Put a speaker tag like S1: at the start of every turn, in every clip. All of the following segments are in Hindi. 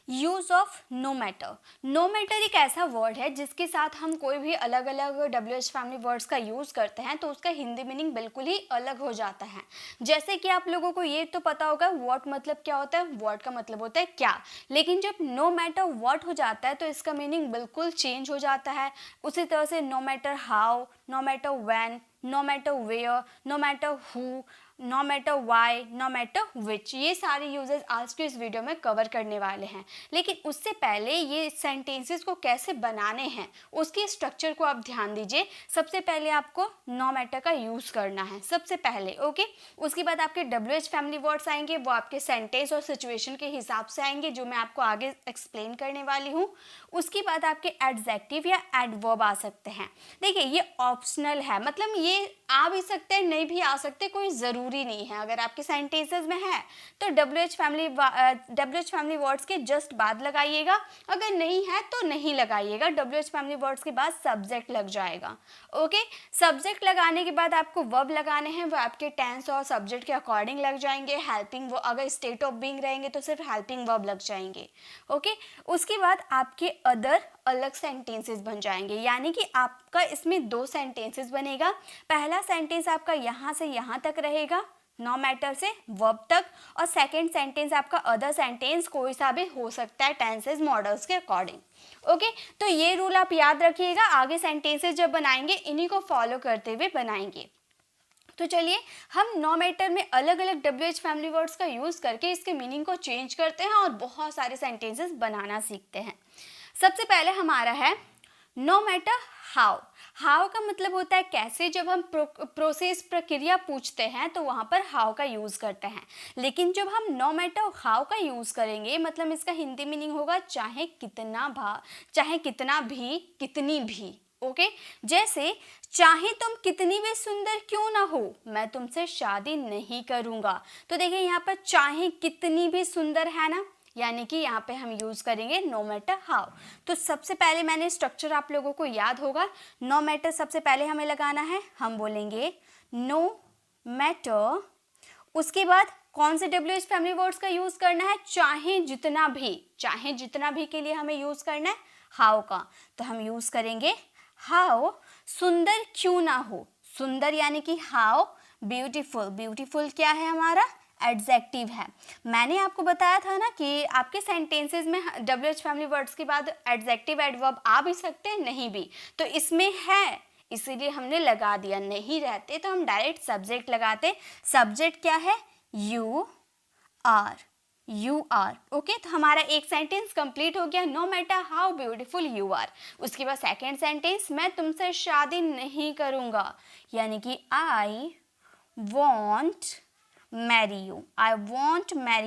S1: Use of no matter. No matter एक ऐसा वर्ड है जिसके साथ हम कोई भी अलग अलग WH फैमिली वर्ड्स का यूज़ करते हैं तो उसका हिंदी मीनिंग बिल्कुल ही अलग हो जाता है। जैसे कि आप लोगों को ये तो पता होगा व्हाट मतलब क्या होता है, व्हाट का मतलब होता है क्या, लेकिन जब नो मैटर व्हाट हो जाता है तो इसका मीनिंग बिल्कुल चेंज हो जाता है। उसी तरह से no matter how, no matter when, no matter where, no matter who, no matter why, no matter which, ये सारे यूजेस आज के इस वीडियो में कवर करने वाले हैं। लेकिन उससे पहले ये सेंटेंसेस को कैसे बनाने हैं उसकी स्ट्रक्चर को आप ध्यान दीजिए। सबसे पहले आपको नो मैटर का यूज़ करना है सबसे पहले, ओके। उसके बाद आपके WH फैमिली वर्ड्स आएंगे, वो आपके सेंटेंस और सिचुएशन के हिसाब से आएंगे जो मैं आपको आगे एक्सप्लेन करने वाली हूँ। उसके बाद आपके एडजेक्टिव या एडवर्ब आ सकते हैं। देखिए ये ऑप्शनल है, मतलब ये आ भी सकते हैं नहीं भी आ सकते, कोई ज़रूरी नहीं है। अगर आपके सेंटेंसेस में है तो WH फैमिली वर्ड्स के जस्ट बाद लगाइएगा, अगर नहीं है तो नहीं लगाइएगा। WH फैमिली वर्ड्स के बाद सब्जेक्ट लग जाएगा, ओके। सब्जेक्ट लगाने के बाद आपको वर्ब लगाने हैं, वो आपके टेंस और सब्जेक्ट के अकॉर्डिंग लग जाएंगे। हेल्पिंग, वो अगर स्टेट ऑफ बीइंग रहेंगे तो सिर्फ हेल्पिंग वर्ब लग जाएंगे, ओके। उसके बाद आपके अदर अलग सेंटेंसेस बन जाएंगे, यानी कि आपका इसमें दो सेंटेंसेस बनेगा। पहला सेंटेंस आपका यहाँ से यहाँ तक रहेगा, नो मैटर से वर्ब तक, और सेकंड सेंटेंस आपका अदर सेंटेंस कोई सा भी हो सकता है टेंसेस मॉडल्स के अकॉर्डिंग, ओके। तो ये रूल आप याद रखिएगा, आगे सेंटेंसेस जब बनाएंगे इन्हीं को फॉलो करते हुए बनाएंगे। तो चलिए हम नो मैटर में अलग अलग WH फैमिली वर्ड्स का यूज़ करके इसके मीनिंग को चेंज करते हैं और बहुत सारे सेंटेंसेस बनाना सीखते हैं। सबसे पहले हमारा है नो मैटर हाउ। हाउ का मतलब होता है कैसे। जब हम प्रोसेस प्रक्रिया पूछते हैं तो वहाँ पर हाउ का यूज़ करते हैं, लेकिन जब हम नो मैटर हाउ का यूज़ करेंगे मतलब इसका हिंदी मीनिंग होगा चाहे कितना भी, कितनी भी, ओके। जैसे चाहे तुम कितनी भी सुंदर क्यों ना हो मैं तुमसे शादी नहीं करूँगा। तो देखिए यहाँ पर चाहे कितनी भी सुंदर है ना, यानी कि यहाँ पे हम यूज़ करेंगे नो मैटर हाउ। तो सबसे पहले मैंने स्ट्रक्चर आप लोगों को याद होगा, नो मैटर सबसे पहले हमें लगाना है, हम बोलेंगे नो मैटर। उसके बाद कौन से WH फैमिली वर्ड्स का यूज़ करना है, चाहे जितना भी के लिए हमें यूज़ करना है हाउ का। तो हम यूज़ करेंगे हाउ सुंदर क्यों ना हो, सुंदर यानी कि हाउ ब्यूटीफुल, ब्यूटीफुल क्या है हमारा एडजेक्टिव है। मैंने आपको बताया था ना कि आपके सेंटेंसेस में WH फैमिली वर्ड्स के बाद एडजेक्टिव एडवर्ब आ भी सकते हैं नहीं भी, तो इसमें है इसीलिए हमने लगा दिया, नहीं रहते तो हम डायरेक्ट सब्जेक्ट लगाते। सब्जेक्ट क्या है, यू आर, ओके। तो हमारा एक सेंटेंस कंप्लीट हो गया, no matter how beautiful you are. उसके बाद सेकेंड सेंटेंस, मैं तुमसे शादी नहीं करूँगा, यानी कि आई वॉन्ट मैरी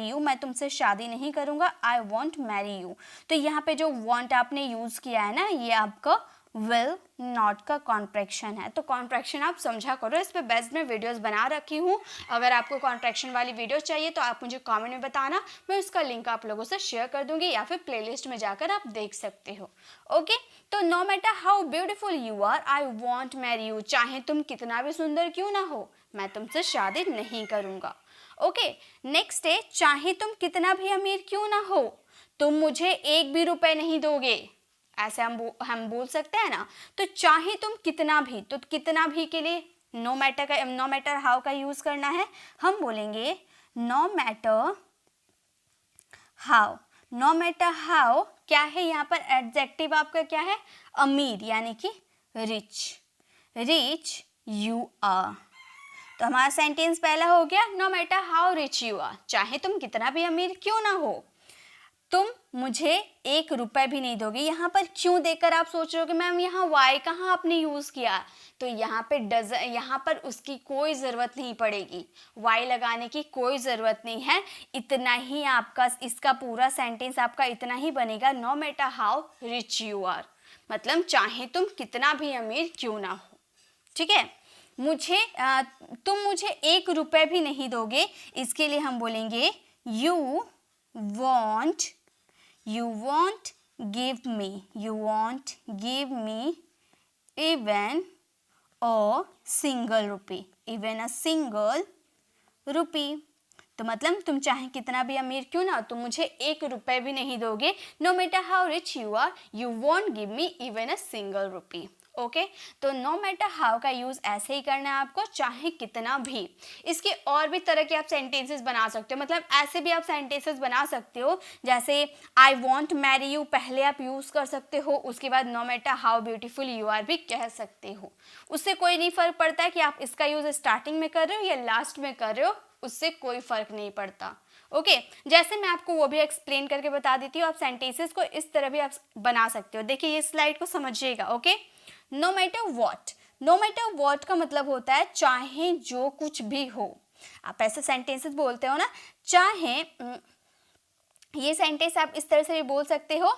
S1: यू, मैं तुमसे शादी नहीं करूँगा, आई वॉन्ट मैरी यू। तो यहाँ पे जो वॉन्ट आपने यूज़ किया है ना, ये आपका विल नॉट का कॉन्ट्रैक्शन है। तो कॉन्ट्रैक्शन आप समझा करो, इस पे बेस्ट में वीडियोस बना रखी हूँ। अगर आपको कॉन्ट्रैक्शन वाली वीडियो चाहिए तो आप मुझे कमेंट में बताना, मैं उसका लिंक आप लोगों से शेयर कर दूंगी या फिर प्लेलिस्ट में जाकर आप देख सकते हो, ओके। तो no matter how beautiful you are I want marry you, चाहे तुम कितना भी सुंदर क्यों ना हो मैं तुमसे शादी नहीं करूँगा, ओके। नेक्स्ट है, चाहे तुम कितना भी अमीर क्यों ना हो तुम मुझे एक भी रुपए नहीं दोगे, ऐसे हम बोल सकते हैं ना। तो चाहे तुम कितना भी, तो कितना भी के लिए नो मैटर हाउ का यूज करना है, हम बोलेंगे no matter how. No matter how क्या है यहाँ पर एडजेक्टिव आपका क्या है, अमीर यानी कि रिच यू आर। तो हमारा सेंटेंस पहला हो गया no matter how rich you are, चाहे तुम कितना भी अमीर क्यों ना हो तुम मुझे एक रुपए भी नहीं दोगे। यहाँ पर क्यों देकर आप सोच रहे हो कि मैम यहाँ वाई कहाँ आपने यूज़ किया, तो यहाँ पर उसकी कोई ज़रूरत नहीं पड़ेगी, वाई लगाने की कोई ज़रूरत नहीं है। इतना ही आपका इसका पूरा सेंटेंस आपका इतना ही बनेगा, no matter how rich you are, मतलब चाहे तुम कितना भी अमीर क्यों ना हो, ठीक है। तुम मुझे एक रुपए भी नहीं दोगे, इसके लिए हम बोलेंगे you won't give me even a single rupee, तो मतलब तुम चाहे कितना भी अमीर क्यों ना, तुम मुझे 1 रुपए भी नहीं दोगे, no matter how rich you are, you won't give me even a single rupee. Okay, तो नो मैटर हाउ का यूज़ ऐसे ही करना है आपको, चाहे कितना भी। इसके और भी तरह के आप सेंटेंसेस बना सकते हो, मतलब ऐसे भी आप सेंटेंसेस बना सकते हो, जैसे आई वॉन्ट मैरी यू पहले आप यूज़ कर सकते हो, उसके बाद no matter how beautiful you are भी कह सकते हो। उससे कोई नहीं फ़र्क पड़ता है कि आप इसका यूज़ स्टार्टिंग में कर रहे हो या लास्ट में कर रहे हो, उससे कोई फ़र्क नहीं पड़ता। ओके, जैसे मैं आपको वो भी एक्सप्लेन करके बता देती हूँ, आप सेंटेंसेस को इस तरह भी आप बना सकते हो। देखिए ये स्लाइड को समझिएगा। Okay, no matter what, no matter what का मतलब होता है चाहे जो कुछ भी हो। आप ऐसे सेंटेंसेस बोलते हो ना, चाहे ये सेंटेंस आप इस तरह से भी बोल सकते हो,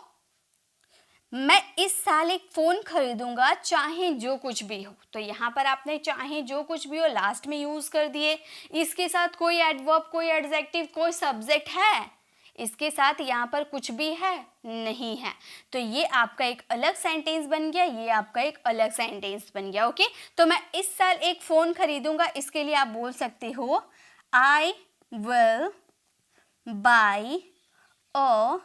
S1: मैं इस साल एक फ़ोन खरीदूंगा चाहे जो कुछ भी हो। तो यहाँ पर आपने चाहे जो कुछ भी हो लास्ट में यूज़ कर दिए। इसके साथ कोई एडवर्ब, कोई एडजेक्टिव, कोई सब्जेक्ट है इसके साथ यहाँ पर कुछ भी है नहीं है, तो ये आपका एक अलग सेंटेंस बन गया, ये आपका एक अलग सेंटेंस बन गया। ओके, तो मैं इस साल एक फ़ोन खरीदूंगा, इसके लिए आप बोल सकते हो आई will buy a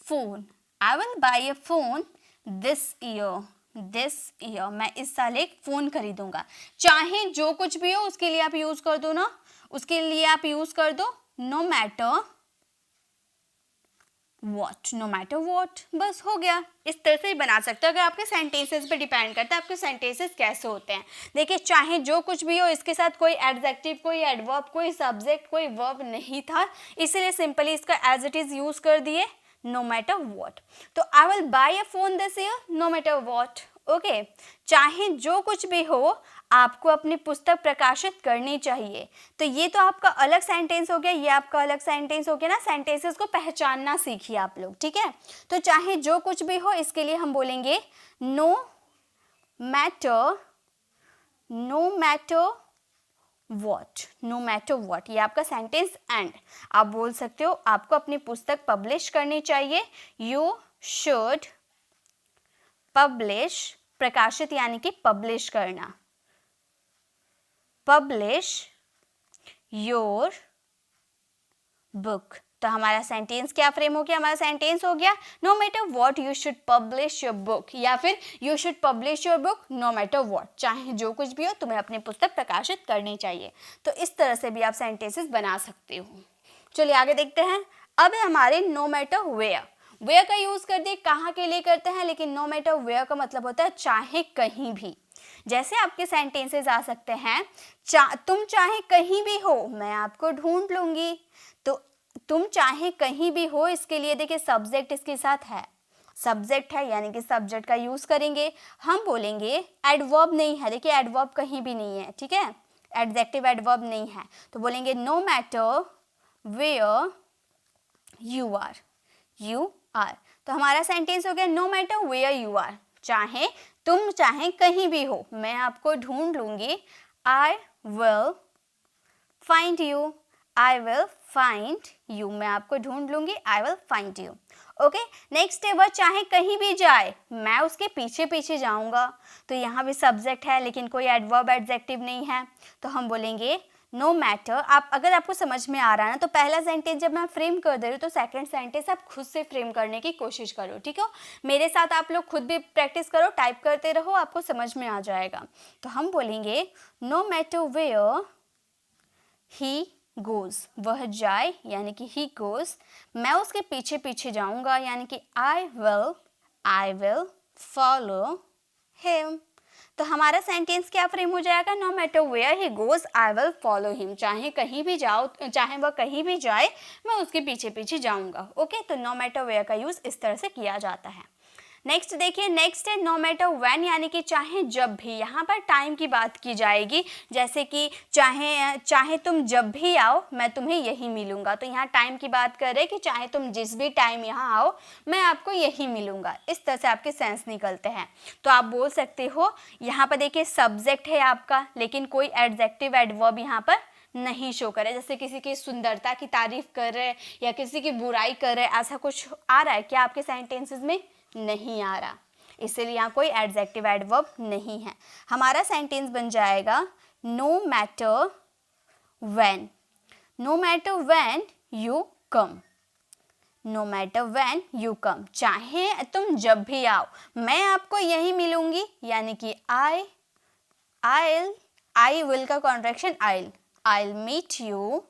S1: phone, I will buy a phone this year, this year, मैं इस साल एक फ़ोन खरीदूंगा। चाहे जो कुछ भी हो उसके लिए आप यूज़ कर दो ना, उसके लिए आप यूज़ कर दो no matter what, no matter what, बस हो गया। इस तरह से ही बना सकते हो। अगर आपके सेंटेंसेस पे डिपेंड करता है आपके सेंटेंसेस कैसे होते हैं। देखिए चाहे जो कुछ भी हो, इसके साथ कोई एडजेक्टिव, कोई एडवर्ब, कोई सब्जेक्ट, कोई वर्ब नहीं था, इसीलिए सिंपली इसका एज इट इज़ यूज़ कर दिए नो मैटर वॉट। तो I will buy a phone this year no matter what. Okay, चाहे जो कुछ भी हो आपको अपनी पुस्तक प्रकाशित करनी चाहिए। तो ये तो आपका अलग सेंटेंस हो गया, ये आपका अलग सेंटेंस हो गया ना। सेंटेंसेस को पहचानना सीखिए आप लोग, ठीक है। तो चाहे जो कुछ भी हो इसके लिए हम बोलेंगे no matter, no matter what, no matter what. ये आपका सेंटेंस एंड। आप बोल सकते हो आपको अपनी पुस्तक पब्लिश करनी चाहिए, यू शुड पब्लिश, प्रकाशित यानी कि पब्लिश करना, पब्लिश योर बुक। तो हमारा सेंटेंस क्या फ्रेम हो गया, हमारा सेंटेंस हो गया no matter what you should publish your book, या फिर you should publish your book no matter what, चाहे जो कुछ भी हो तुम्हें अपनी पुस्तक प्रकाशित करनी चाहिए। तो इस तरह से भी आप सेंटेंसेस बना सकते हो। चलिए आगे देखते हैं। अब हमारे नो मैटर वेयर, वेयर का यूज कर दिए, कहाँ के लिए करते हैं, लेकिन नो मैटर वेयर का मतलब होता है चाहे कहीं भी। जैसे आपके सेंटेंसेस आ सकते हैं, तुम चाहे कहीं भी हो मैं आपको ढूंढ लूंगी। तो तुम चाहे कहीं भी हो, इसके लिए देखिए सब्जेक्ट इसके साथ है, सब्जेक्ट है यानी कि सब्जेक्ट का यूज करेंगे। हम बोलेंगे एडवर्ब नहीं है, देखिए एडवर्ब कहीं भी नहीं है, ठीक है, एडजेक्टिव एडवर्ब नहीं है। तो बोलेंगे no matter where you are, you are. तो हमारा सेंटेंस हो गया no matter where you are, चाहे तुम चाहे कहीं भी हो मैं आपको ढूंढ लूंगी, I will find you, I will find you, मैं आपको ढूंढ लूंगी, I will find you. Okay, next है वह चाहे कहीं भी जाए मैं उसके पीछे पीछे जाऊंगा। तो यहाँ भी सब्जेक्ट है लेकिन कोई एडवर्ब एडजेक्टिव नहीं है, तो हम बोलेंगे नो मैटर। आप अगर आपको समझ में आ रहा है ना, तो पहला सेंटेंस जब मैं फ्रेम कर दे रही हूँ तो सेकंड सेंटेंस आप खुद से फ्रेम करने की कोशिश करो, ठीक है। मेरे साथ आप लोग खुद भी प्रैक्टिस करो, टाइप करते रहो, आपको समझ में आ जाएगा। तो हम बोलेंगे no matter where he goes, वह जाए यानी कि ही गोज, मैं उसके पीछे पीछे जाऊंगा यानी कि आई विल फॉलो हिम। तो हमारा सेंटेंस क्या फ्रेम हो जाएगा, no matter where he goes I will follow him, चाहे कहीं भी जाओ, चाहे वह कहीं भी जाए मैं उसके पीछे पीछे जाऊंगा। ओके, तो नो मैटर वेयर का यूज इस तरह से किया जाता है। नेक्स्ट देखिए, नेक्स्ट है नो मैटर व्हेन यानी कि चाहे जब भी। यहाँ पर टाइम की बात की जाएगी, जैसे कि चाहे तुम जब भी आओ मैं तुम्हें यही मिलूंगा। तो यहाँ टाइम की बात कर रहे हैं कि चाहे तुम जिस भी टाइम यहाँ आओ मैं आपको यही मिलूंगा, इस तरह से आपके सेंस निकलते हैं। तो आप बोल सकते हो, यहाँ पर देखिए सब्जेक्ट है आपका लेकिन कोई एडजेक्टिव एडवर्ब यहाँ पर नहीं शो करे, जैसे किसी की सुंदरता की तारीफ कर रहे या किसी की बुराई कर रहे, ऐसा कुछ आ रहा है क्या आपके सेंटेंसेस में, नहीं आ रहा, इसलिए यहाँ कोई एडजेक्टिव एडवर्ब नहीं है। हमारा सेंटेंस बन जाएगा no matter when, no matter when you come, no matter when you come, चाहे तुम जब भी आओ मैं आपको यहीं मिलूंगी, यानी कि आई विल का contraction I meet you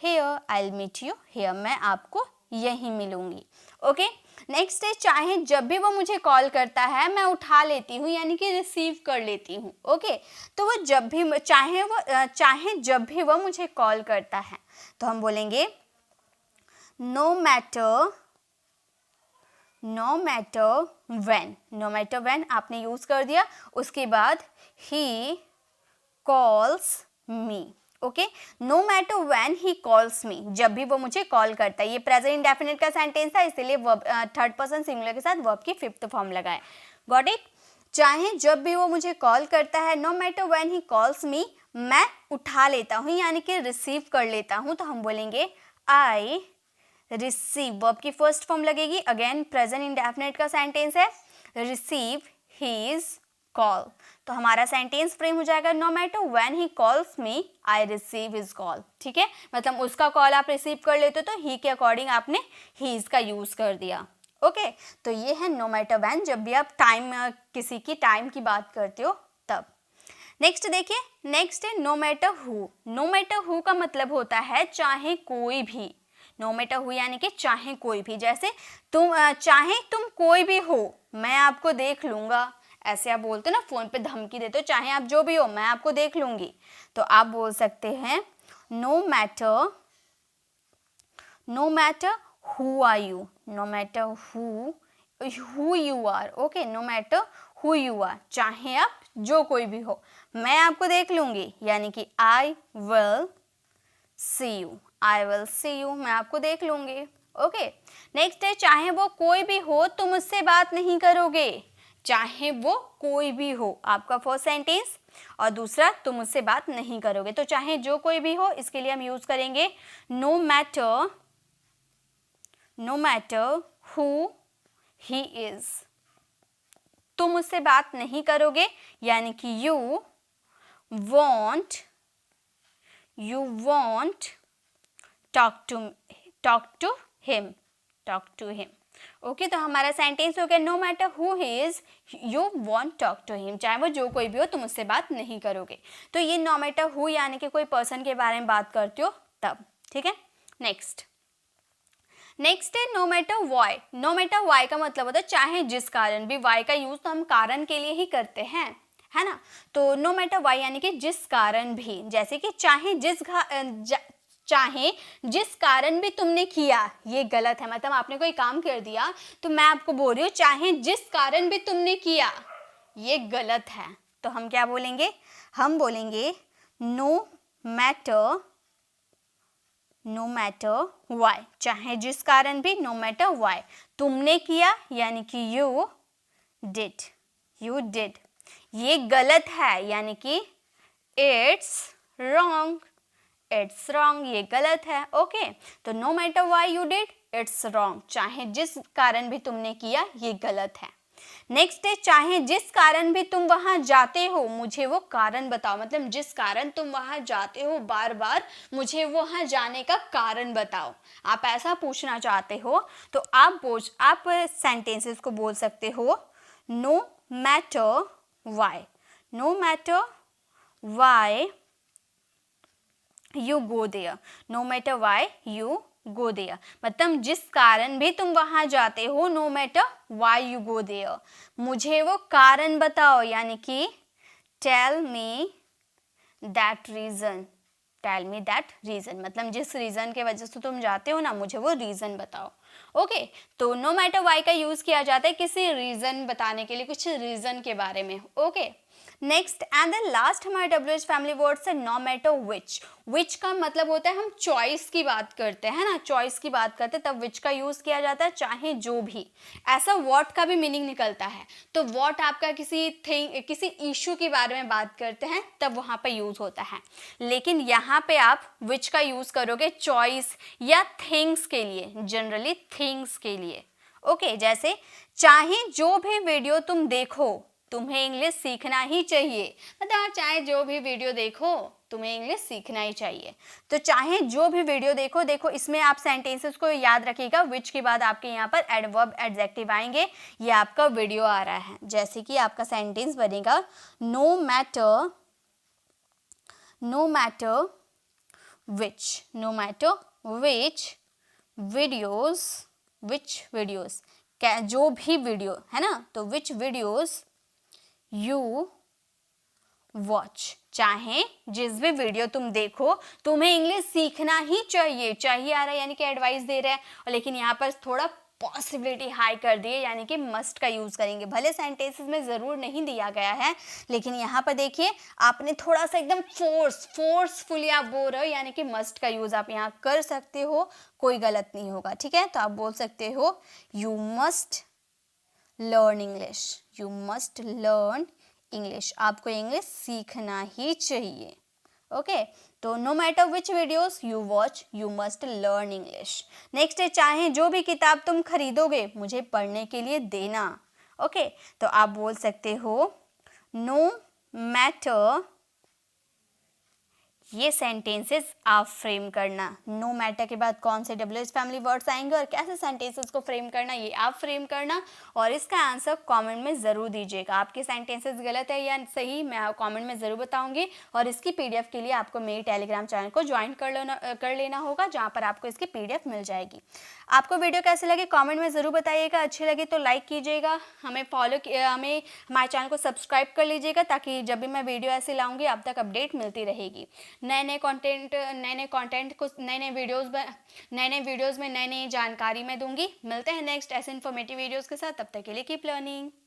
S1: here, I meet you here, मैं आपको यहीं मिलूंगी। ओके, नेक्स्ट है चाहे जब भी वो मुझे कॉल करता है मैं उठा लेती हूँ, यानी कि रिसीव कर लेती हूँ। ओके, तो वो जब भी चाहे जब भी वो मुझे कॉल करता है तो हम बोलेंगे no matter when, no matter when आपने यूज कर दिया, उसके बाद ही calls me. Okay, no matter when he calls me, जब भी वो मुझे कॉल करता है। ये प्रेजेंट इंडेफिनिट का सेंटेंस था, इसलिए वर्ब थर्ड पर्सन सिंगुलर के साथ वर्ब की फिफ्थ फॉर्म लगाए। Got it? चाहे जब भी वो मुझे कॉल करता है, no matter when he calls me, मैं उठा लेता हूँ यानी कि रिसीव कर लेता हूँ, तो हम बोलेंगे आई रिसीव, वर्ब की फर्स्ट फॉर्म लगेगी। अगेन प्रेजेंट इंडेफिनिट का सेंटेंस है, रिसीव हिज कॉल, तो हमारा सेंटेंस फ्रेम हो जाएगा no matter when he calls me I receive his call. ठीक है, मतलब उसका कॉल आप रिसीव कर लेते हो तो ही के अकॉर्डिंग आपने हीज का यूज कर दिया। ओके, तो ये है नो मैटर व्हेन, जब भी आप किसी की टाइम की बात करते हो तब। नेक्स्ट देखिए, नेक्स्ट है no matter who. No matter who का मतलब होता है चाहे कोई भी, नो मैटर हु यानी कि चाहे कोई भी, जैसे चाहे तुम कोई भी हो मैं आपको देख लूंगा, ऐसे आप बोलते हो ना, फोन पे धमकी देते हो, चाहे आप जो भी हो मैं आपको देख लूंगी, तो आप बोल सकते हैं no matter who are you, no matter who you are. Okay, no matter who you are, चाहे आप जो कोई भी हो मैं आपको देख लूंगी, यानी कि आई विल सी यू, मैं आपको देख लूंगी। ओके, नेक्स्ट है चाहे वो कोई भी हो तुम मुझसे बात नहीं करोगे, चाहे वो कोई भी हो आपका फर्स्ट सेंटेंस, और दूसरा तुम मुझसे बात नहीं करोगे, तो चाहे जो कोई भी हो इसके लिए हम यूज करेंगे no matter who he is, तुम मुझसे बात नहीं करोगे यानी कि you won't talk to him। Okay, तो हमारा सेंटेंस हो गया no matter who he is you won't talk to him, चाहे वो जो कोई भी हो तुम उससे बात नहीं करोगे। तो ये नो मैटर हु यानी कि कोई पर्सन के बारे में बात करते हो तब। ठीक है, नेक्स्ट है no matter why. No matter why का मतलब होता है चाहे जिस कारण भी, वाई का यूज तो हम कारण के लिए ही करते हैं, है ना, तो नो मैटर वाई यानी कि जिस कारण भी, जैसे कि चाहे जिस कारण भी तुमने किया, ये गलत है, मतलब आपने कोई काम कर दिया तो मैं आपको बोल रही हूँ चाहे जिस कारण भी तुमने किया, ये गलत है, तो हम क्या बोलेंगे, हम बोलेंगे नो मैटर वाई, चाहे जिस कारण भी, नो मैटर वाई, तुमने किया यानी कि यू डिड, ये गलत है यानी कि इट्स रॉन्ग, ये गलत है। ओके, तो no matter why you did it's wrong, चाहे जिस कारण भी तुमने किया ये गलत है। नेक्स्ट है चाहे जिस कारण भी तुम वहां जाते हो मुझे वो कारण बताओ, मतलब जिस कारण तुम वहां जाते हो बार बार मुझे वहां जाने का कारण बताओ, आप ऐसा पूछना चाहते हो तो आप सेंटेंसेस को बोल सकते हो no matter why you go there, no matter why you go there, मतलब जिस कारण भी तुम वहां जाते हो, no matter why you go there, मुझे वो कारण बताओ, यानी कि टेल मी दैट रीजन, मतलब जिस रीजन के वजह से तुम जाते हो ना मुझे वो रीजन बताओ। ओके, तो नो मैटर वाई का यूज किया जाता है किसी रीजन बताने के लिए, कुछ रीजन के बारे में। Okay, next and then last हमारे WH फैमिली वर्ड्स है नो मैटर विच का मतलब होता है हम चॉइस की बात करते हैं ना, चॉइस की बात करते हैं तब विच का यूज किया जाता है, चाहे जो भी, ऐसा व्हाट का भी मीनिंग निकलता है, तो व्हाट आपका किसी इशू के बारे में बात करते हैं तब वहां पे यूज होता है, लेकिन यहाँ पे आप विच का यूज करोगे चॉइस या थिंग्स के लिए, जनरली थिंग्स के लिए। ओके, जैसे चाहे जो भी वीडियो तुम देखो तुम्हें इंग्लिश सीखना ही चाहिए। मतलब आप चाहे जो भी वीडियो देखो तुम्हें इंग्लिश सीखना ही चाहिए। तो चाहे जो भी वीडियो देखो, देखो इसमें आप सेंटेंसेस को याद रखिएगा, विच के बाद आपके यहाँ पर एडवर्ब एडजेक्टिव आएंगे। ये आपका वीडियो आ रहा है, जैसे कि आपका सेंटेंस बनेगा no matter which, no matter which videos क्या जो भी वीडियो है ना, तो which videos you watch, चाहे जिस भी वीडियो तुम देखो तुम्हें इंग्लिश सीखना ही चाहिए। चाहिए आ रहा है यानी कि एडवाइस दे रहा है, और लेकिन यहाँ पर थोड़ा पॉसिबिलिटी हाई कर दी है यानी कि मस्ट का यूज़ करेंगे। भले सेंटेंसेस में ज़रूर नहीं दिया गया है, लेकिन यहाँ पर देखिए आपने थोड़ा सा एकदम फोर्सफुली आप बोल रहे हो, यानी कि मस्ट का यूज़ आप यहाँ कर सकते हो, कोई गलत नहीं होगा। ठीक है, तो आप बोल सकते हो you must learn English, you must learn English, आपको इंग्लिश सीखना ही चाहिए। ओके, तो no matter which videos you watch you must learn English. Next है चाहे जो भी किताब तुम खरीदोगे मुझे पढ़ने के लिए देना। ओके, तो आप बोल सकते हो नो मैटर, ये सेंटेंसेस आप फ्रेम करना। नो मैटर के बाद कौन से WH फैमिली वर्ड्स आएंगे और कैसे सेंटेंसेस को फ्रेम करना, ये आप फ्रेम करना, और इसका आंसर कमेंट में ज़रूर दीजिएगा। आपके सेंटेंसेस गलत है या सही मैं कमेंट में ज़रूर बताऊंगी, और इसकी PDF के लिए आपको मेरी टेलीग्राम चैनल को ज्वाइन कर लेना होगा, जहाँ पर आपको इसकी PDF मिल जाएगी। आपको वीडियो कैसे लगे कमेंट में ज़रूर बताइएगा, अच्छी लगे तो लाइक कीजिएगा, हमें हमारे चैनल को सब्सक्राइब कर लीजिएगा, ताकि जब भी मैं वीडियो ऐसे लाऊंगी आप तक अपडेट मिलती रहेगी। नए नए कंटेंट को नए नए वीडियोस में नई नई जानकारी मैं दूंगी। मिलते हैं नेक्स्ट ऐसे इन्फॉर्मेटिव वीडियोस के साथ, तब तक के लिए कीप लर्निंग।